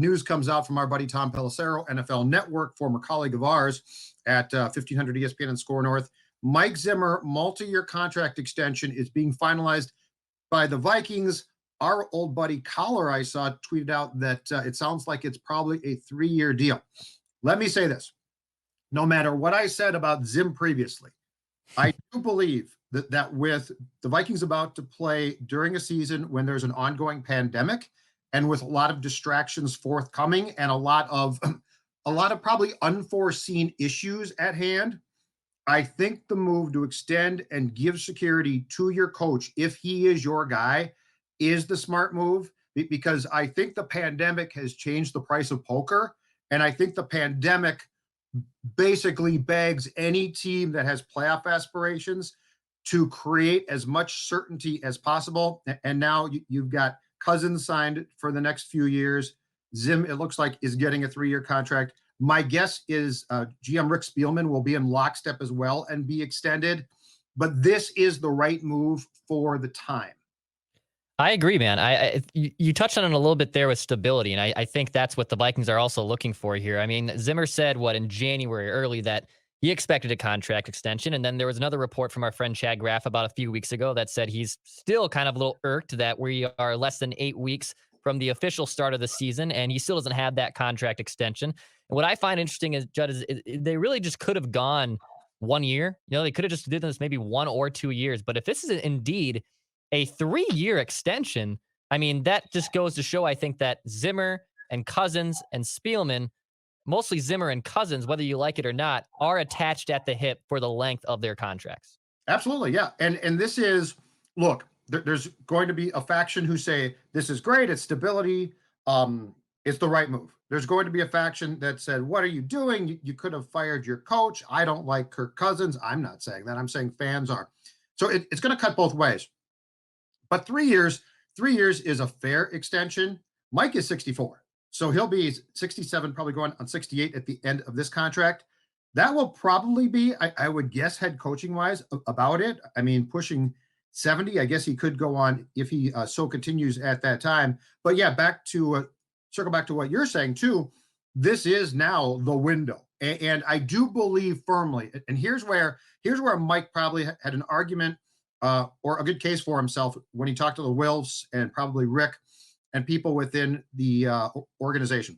news comes out from our buddy Tom Pelissero, NFL Network, former colleague of ours at 1500 ESPN and Score North. Mike Zimmer, multi-year contract extension is being finalized by the Vikings. Our old buddy Collar, I saw, tweeted out that it sounds like it's probably a 3-year deal. Let me say this. No matter what I said about Zim previously, I do believe that with the Vikings about to play during a season when there's an ongoing pandemic and with a lot of distractions forthcoming and a lot of probably unforeseen issues at hand, I think the move to extend and give security to your coach, if he is your guy, is the smart move, because I think the pandemic has changed the price of poker. And I think the pandemic basically begs any team that has playoff aspirations to create as much certainty as possible. And now you've got Cousins signed for the next few years. Zim, it looks like, is getting a 3-year contract. My guess is GM Rick Spielman will be in lockstep as well and be extended. But this is the right move for the time. I agree, man. You touched on it a little bit there with stability, and I think that's what the Vikings are also looking for here. I mean, Zimmer said, in January early, that he expected a contract extension, and then there was another report from our friend Chad Graff about a few weeks ago that said he's still kind of a little irked that we are less than 8 weeks from the official start of the season, and he still doesn't have that contract extension. And what I find interesting is, Judd, is they really just could have gone 1 year. They could have just did this maybe 1 or 2 years. But if this is indeed a 3-year extension, I mean, that just goes to show, I think, that Zimmer and Cousins and Spielman, mostly Zimmer and Cousins, whether you like it or not, are attached at the hip for the length of their contracts. Absolutely, yeah. And this is, look, there's going to be a faction who say, this is great, it's stability, it's the right move. There's going to be a faction that said, what are you doing? You could have fired your coach. I don't like Kirk Cousins. I'm not saying that. I'm saying fans are. So it's going to cut both ways. But 3 years is a fair extension. Mike is 64. So he'll be 67, probably going on 68 at the end of this contract. That will probably be, I would guess, head coaching wise about it. I mean, pushing 70, I guess he could go on if he so continues at that time. But yeah, circle back to what you're saying too. This is now the window. And I do believe firmly, and here's where Mike probably had an argument or a good case for himself when he talked to the Wilfs and probably Rick and people within the organization.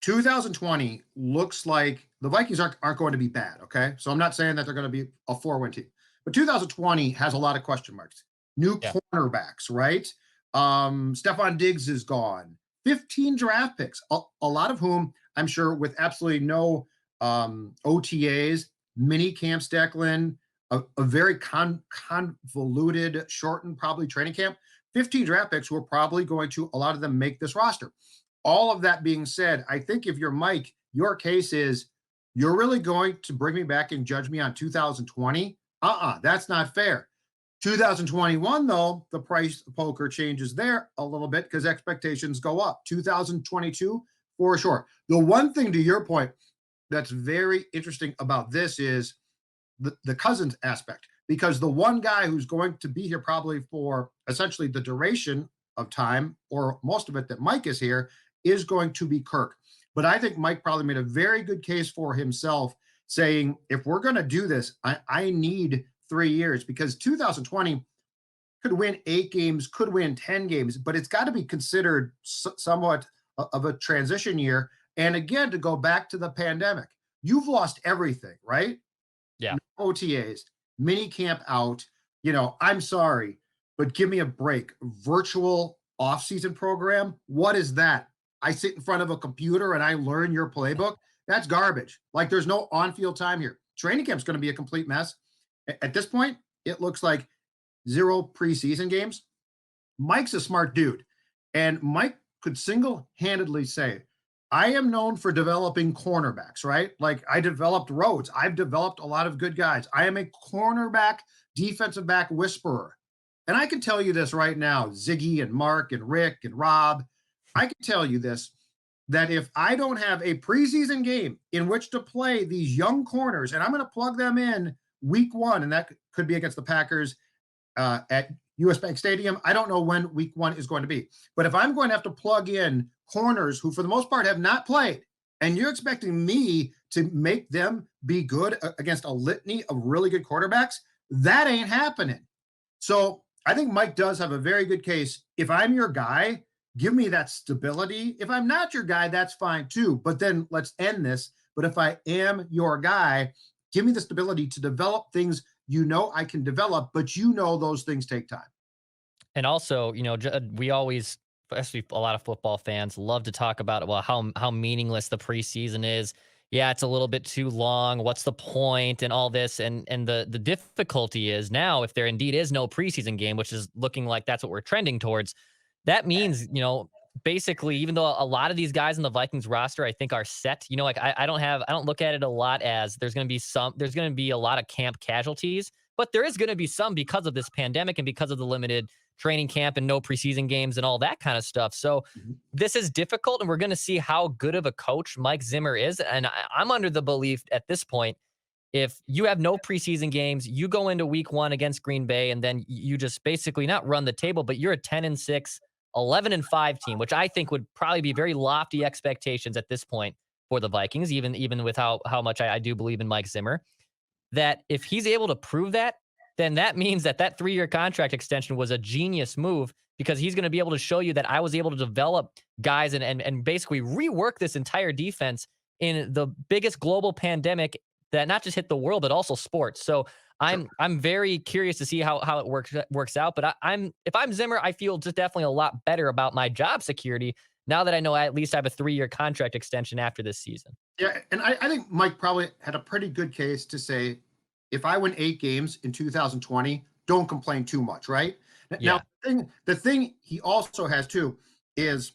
2020 looks like the Vikings aren't going to be bad, okay? So I'm not saying that they're going to be a 4-win team. But 2020 has a lot of question marks. New cornerbacks, right? Stephon Diggs is gone. 15 draft picks, a lot of whom I'm sure with absolutely no OTAs, mini camps, Declan, a very convoluted, shortened probably training camp. 15 draft picks who are probably going to, a lot of them, make this roster. All of that being said, I think if you're Mike, your case is, you're really going to bring me back and judge me on 2020? That's not fair. 2021, though, the price of poker changes there a little bit because expectations go up. 2022, for sure. The one thing, to your point, that's very interesting about this is the Cousins aspect, because the one guy who's going to be here probably for essentially the duration of time, or most of it that Mike is here, is going to be Kirk. But I think Mike probably made a very good case for himself, saying, if we're going to do this, I need 3 years, because 2020 could win 8 games, could win 10 games, but it's got to be considered somewhat of a transition year. And again, to go back to the pandemic, you've lost everything, right? Yeah. No OTAs, mini camp out, I'm sorry, but give me a break. Virtual off-season program, what is that? I sit in front of a computer and I learn your playbook? That's garbage. Like, there's no on-field time here. Training camp's going to be a complete mess. At this point, it looks like 0 preseason games. Mike's a smart dude. And Mike could single-handedly say, I am known for developing cornerbacks, right? Like, I developed Rhodes. I've developed a lot of good guys. I am a cornerback, defensive back whisperer. And I can tell you this right now, Ziggy and Mark and Rick and Rob, I can tell you this, that if I don't have a preseason game in which to play these young corners, and I'm going to plug them in week 1, and that could be against the Packers at US Bank Stadium. I don't know when week 1 is going to be. But if I'm going to have to plug in corners who, for the most part, have not played, and you're expecting me to make them be good against a litany of really good quarterbacks. That ain't happening. So I think Mike does have a very good case. If I'm your guy, give me that stability. If I'm not your guy, that's fine too. But then let's end this. But if I am your guy, give me the stability to develop things I can develop, but those things take time. And also, we always, especially a lot of football fans, love to talk about well how meaningless the preseason is. Yeah, it's a little bit too long. What's the point and all this? And the difficulty is now if there indeed is no preseason game, which is looking like that's what we're trending towards, that means, basically, even though a lot of these guys in the Vikings roster, I think are set, like I don't look at it a lot as there's going to be a lot of camp casualties, but there is going to be some because of this pandemic and because of the limited training camp and no preseason games and all that kind of stuff. So Mhm. this is difficult, and we're going to see how good of a coach Mike Zimmer is. And I'm under the belief at this point, if you have no preseason games, you go into week 1 against Green Bay, and then you just basically not run the table, but you're a 10-6, 11-5 team, which I think would probably be very lofty expectations at this point for the Vikings, even with how much I do believe in Mike Zimmer. That if he's able to prove that, then that means that 3-year contract extension was a genius move, because he's going to be able to show you that I was able to develop guys and basically rework this entire defense in the biggest global pandemic that not just hit the world, but also sports. So Sure. I'm very curious to see how it works out. But if I'm Zimmer, I feel just definitely a lot better about my job security now that I know I at least have a 3-year contract extension after this season. Yeah, and I think Mike probably had a pretty good case to say, if I win 8 games in 2020, don't complain too much, right? Now, Yeah. the thing he also has too is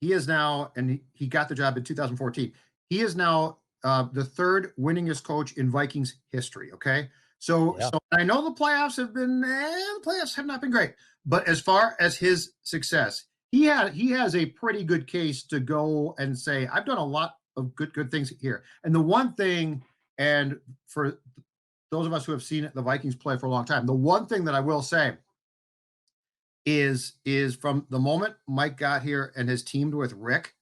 he is now, and he got the job in 2014. He is now the third winningest coach in Vikings history. Okay, so Yeah. I know the playoffs have not been great, but as far as his success, he has a pretty good case to go and say, I've done a lot of good things here. And the one thing, and for those of us who have seen the Vikings play for a long time, the one thing that I will say is from the moment Mike got here and has teamed with Rick,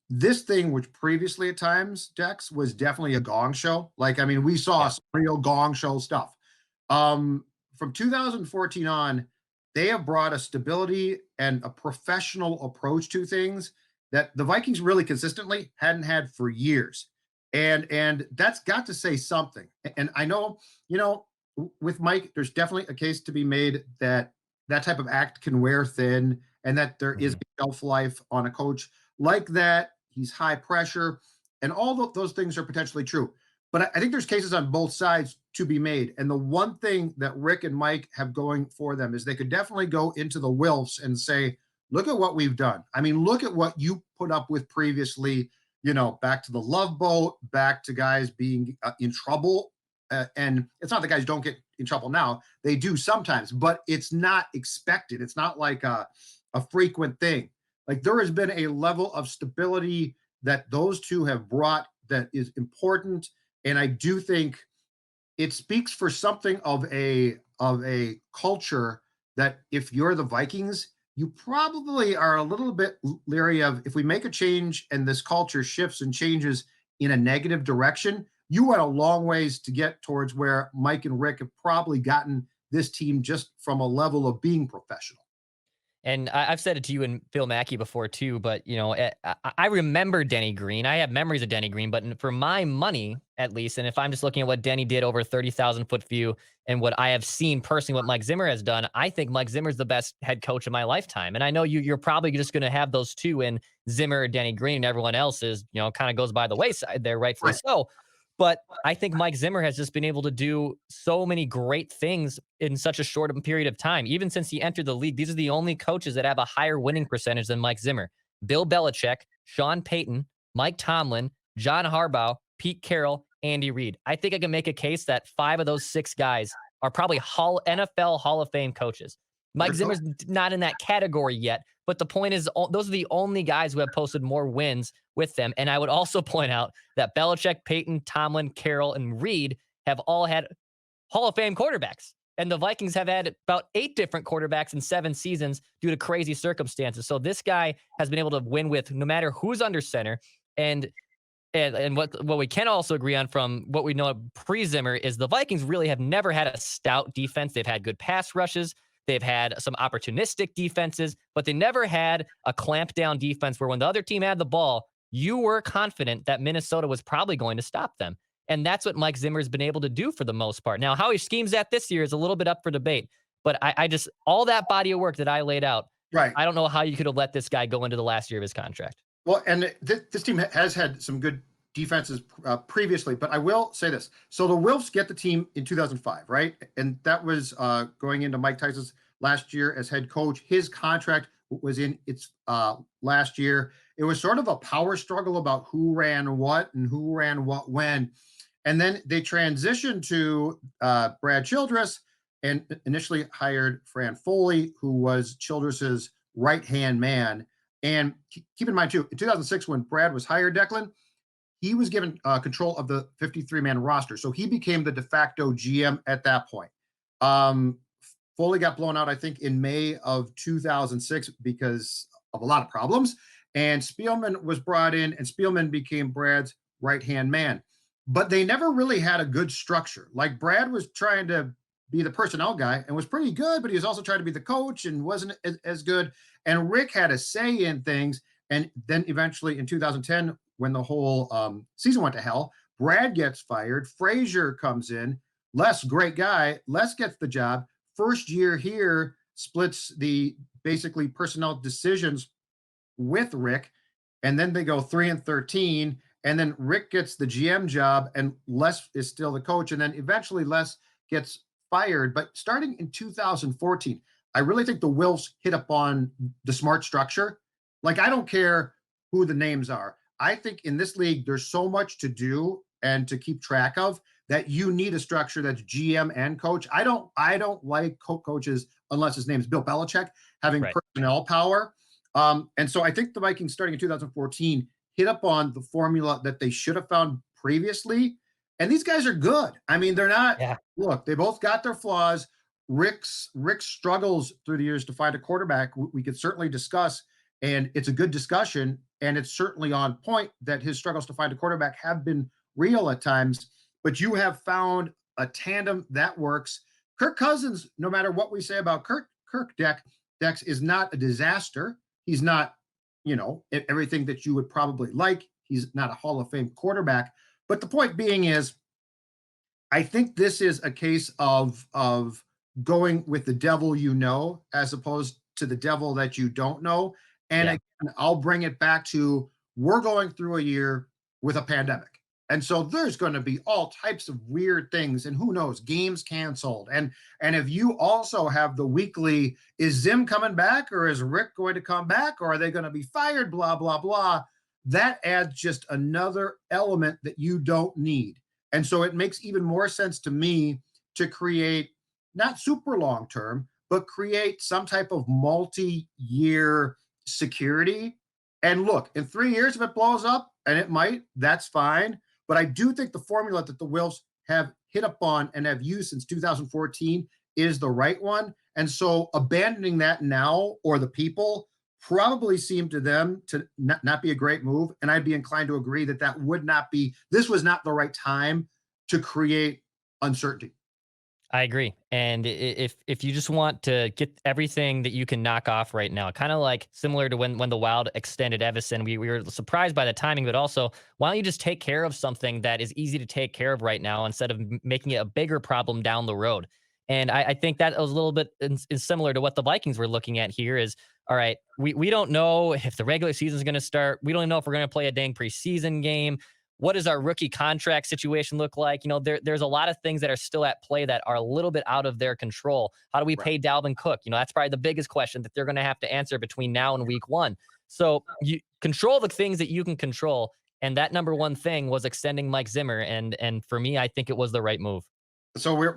this thing, which previously at times, Dex, was definitely a gong show. Like, I mean, we saw Yeah. some real gong show stuff. From 2014 on, they have brought a stability and a professional approach to things that the Vikings really consistently hadn't had for years. And that's got to say something. And I know, with Mike, there's definitely a case to be made that that type of act can wear thin, and that there is Mhm. a shelf life on a coach like that. He's high pressure, and all those things are potentially true. But I think there's cases on both sides to be made. And the one thing that Rick and Mike have going for them is they could definitely go into the Wilfs and say, look at what we've done. I mean, look at what you put up with previously, back to the Love Boat, back to guys being in trouble. And it's not that guys don't get in trouble now. They do sometimes, but it's not expected. It's not like a frequent thing. Like, there has been a level of stability that those two have brought that is important. And I do think it speaks for something of a culture that, if you're the Vikings, you probably are a little bit leery of, if we make a change and this culture shifts and changes in a negative direction, you went a long ways to get towards where Mike and Rick have probably gotten this team, just from a level of being professional. And I've said it to you and Phil Mackey before too, but I remember Denny Green. I have memories of Denny Green, but for my money, at least, and if I'm just looking at what Denny did over a 30,000-foot view and what I have seen personally, what Mike Zimmer has done, I think Mike Zimmer is the best head coach of my lifetime. And I know you're probably just going to have those two in Zimmer or Denny Green, and everyone else is, kind of goes by the wayside there, rightfully Right. so. But I think Mike Zimmer has just been able to do so many great things in such a short period of time. Even since he entered the league, these are the only coaches that have a higher winning percentage than Mike Zimmer. Bill Belichick, Sean Payton, Mike Tomlin, John Harbaugh, Pete Carroll, Andy Reid. I think I can make a case that 5 of those 6 guys are probably NFL Hall of Fame coaches. Mike Zimmer's not in that category yet, but the point is, those are the only guys who have posted more wins with them. And I would also point out that Belichick, Peyton, Tomlin, Carroll, and Reed have all had Hall of Fame quarterbacks. And the Vikings have had about 8 different quarterbacks in 7 seasons due to crazy circumstances. So this guy has been able to win with no matter who's under center. And what we can also agree on from what we know pre-Zimmer is the Vikings really have never had a stout defense. They've had good pass rushes. They've had some opportunistic defenses, but they never had a clamp down defense where when the other team had the ball, you were confident that Minnesota was probably going to stop them. And that's what Mike Zimmer's been able to do for the most part. Now, how he schemes that this year is a little bit up for debate, but I just, all that body of work that I laid out, Right. I don't know how you could have let this guy go into the last year of his contract. Well, and this team has had some good defenses previously, but I will say this. So the Wilfs get the team in 2005, right? And that was going into Mike Tyson's last year as head coach. His contract was in its last year. It was sort of a power struggle about who ran what and who ran what when. And then they transitioned to Brad Childress and initially hired Fran Foley, who was Childress's right-hand man. And keep in mind, too, in 2006, when Brad was hired, Declan, he was given control of the 53-man roster. So he became the de facto GM at that point. Foley got blown out, I think, in May of 2006 because of a lot of problems. And Spielman was brought in, and Spielman became Brad's right-hand man. But they never really had a good structure. Like Brad was trying to be the personnel guy and was pretty good, but he was also trying to be the coach and wasn't as good. And Rick had a say in things. And then eventually in 2010, when the whole season went to hell, Brad gets fired. Frazier comes in. Les, great guy. Les gets the job. First year here, splits the basically personnel decisions with Rick. And then they go 3-13. And then Rick gets the GM job and Les is still the coach. And then eventually Les gets fired. But starting in 2014, I really think the Wilfs hit upon the smart structure. Like, I don't care who the names are. I think in this league, there's so much to do and to keep track of that you need a structure that's GM and coach. I don't like coaches unless his name is Bill Belichick having Right. personnel power. And so I think the Vikings starting in 2014 hit up on the formula that they should have found previously. And these guys are good. I mean, they're not, Yeah. look, they both got their flaws. Rick's struggles through the years to find a quarterback. We could certainly discuss, and it's a good discussion. And it's certainly on point that his struggles to find a quarterback have been real at times, but you have found a tandem that works. Kirk Cousins, no matter what we say about Dex is not a disaster. He's not, everything that you would probably like. He's not a Hall of Fame quarterback. But the point being is, I think this is a case of going with the devil as opposed to the devil that you don't know. And again, I'll bring it back to, we're going through a year with a pandemic. And so there's going to be all types of weird things, and who knows, games canceled. And if you also have the weekly, is Zim coming back or is Rick going to come back or are they going to be fired, blah, blah, blah, that adds just another element that you don't need. And so it makes even more sense to me to create, not super long term, but create some type of multi-year security. And look, in 3 years, if it blows up, and it might, that's fine. But I do think the formula that the Wilfs have hit upon and have used since 2014 is the right one. And so abandoning that now, or the people, probably seemed to them to not be a great move. And I'd be inclined to agree that this was not the right time to create uncertainty. I agree. And if you just want to get everything that you can knock off right now, kind of like similar to when the Wild extended Evison, we were surprised by the timing, but also why don't you just take care of something that is easy to take care of right now instead of making it a bigger problem down the road? And I think that was a little bit is similar to what the Vikings were looking at here is, all right, we don't know if the regular season is going to start. We don't even know if we're going to play a dang preseason game. What does our rookie contract situation look like? There's a lot of things that are still at play that are a little bit out of their control. How do we pay Dalvin Cook? That's probably the biggest question that they're going to have to answer between now and week 1. So you control the things that you can control. And that number one thing was extending Mike Zimmer. And for me, I think it was the right move. So we're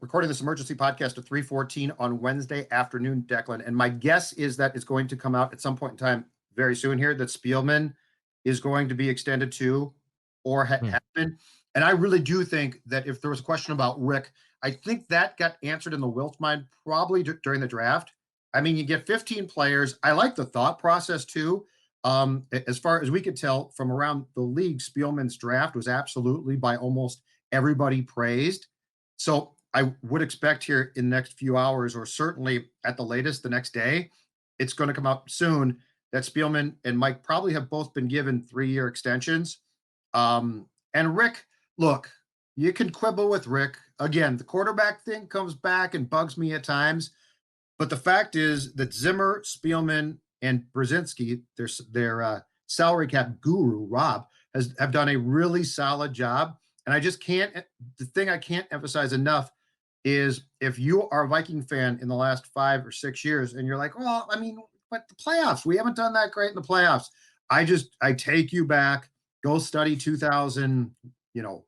recording this emergency podcast at 3:14 on Wednesday afternoon, Declan. And my guess is that it's going to come out at some point in time very soon here that Spielman is going to be extended to, or has been. And I really do think that if there was a question about Rick, I think that got answered in the Wilf's mind probably during the draft. I mean, you get 15 players. I like the thought process too. As far as we could tell from around the league, Spielman's draft was absolutely by almost everybody praised. So I would expect here in the next few hours, or certainly at the latest the next day, it's going to come out soon that Spielman and Mike probably have both been given 3-year extensions. And Rick, look, you can quibble with Rick. Again, the quarterback thing comes back and bugs me at times. But the fact is that Zimmer, Spielman, and Brzezinski, their salary cap guru, Rob, have done a really solid job. And I just can't, the thing I can't emphasize enough is if you are a Viking fan in the last 5 or 6 years and you're like, well, I mean, but the playoffs, we haven't done that great in the playoffs. I take you back, go study 2000,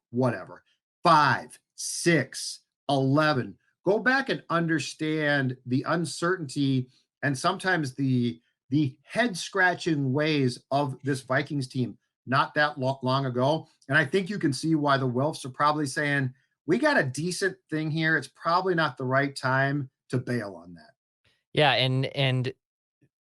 whatever, 5, 6, 11. Go back and understand the uncertainty and sometimes the head scratching ways of this Vikings team not that long ago. And I think you can see why the Wilfs are probably saying, we got a decent thing here. It's probably not the right time to bail on that. Yeah, and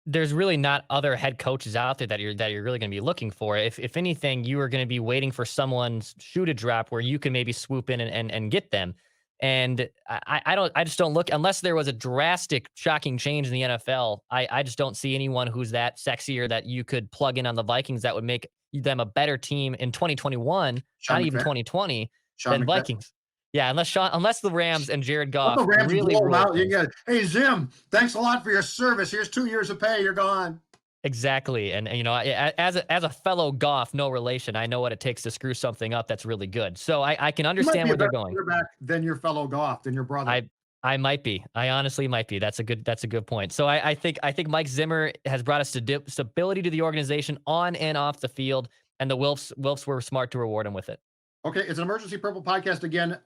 there's really not other head coaches out there that you're really going to be looking for. If anything, you are going to be waiting for someone's shoe to drop where you can maybe swoop in and get them. And I just don't look, unless there was a drastic, shocking change in the NFL. I just don't see anyone who's that sexier that you could plug in on the Vikings that would make them a better team in 2021, Sean not even McVay. 2020, Sean than McVay. Vikings. Yeah, unless the Rams and Jared Let the Goff Rams really blow them ruin out. You things. get, hey, Zim, thanks a lot for your service. Here's 2 years of pay. You're gone. Exactly, and as a fellow Goff, no relation, I know what it takes to screw something up that's really good. So I can You might understand be a where they're better going. quarterback than your fellow Goff, than your brother. I might be. I honestly might be. That's a good point. So I think Mike Zimmer has brought us stability to the organization on and off the field, and the Wilfs were smart to reward him with it. Okay, it's an Emergency Purple podcast again.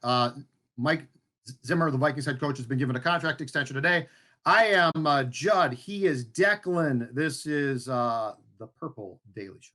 Mike Zimmer, the Vikings head coach, has been given a contract extension today. I am Judd. He is Declan. This is the Purple Daily Show.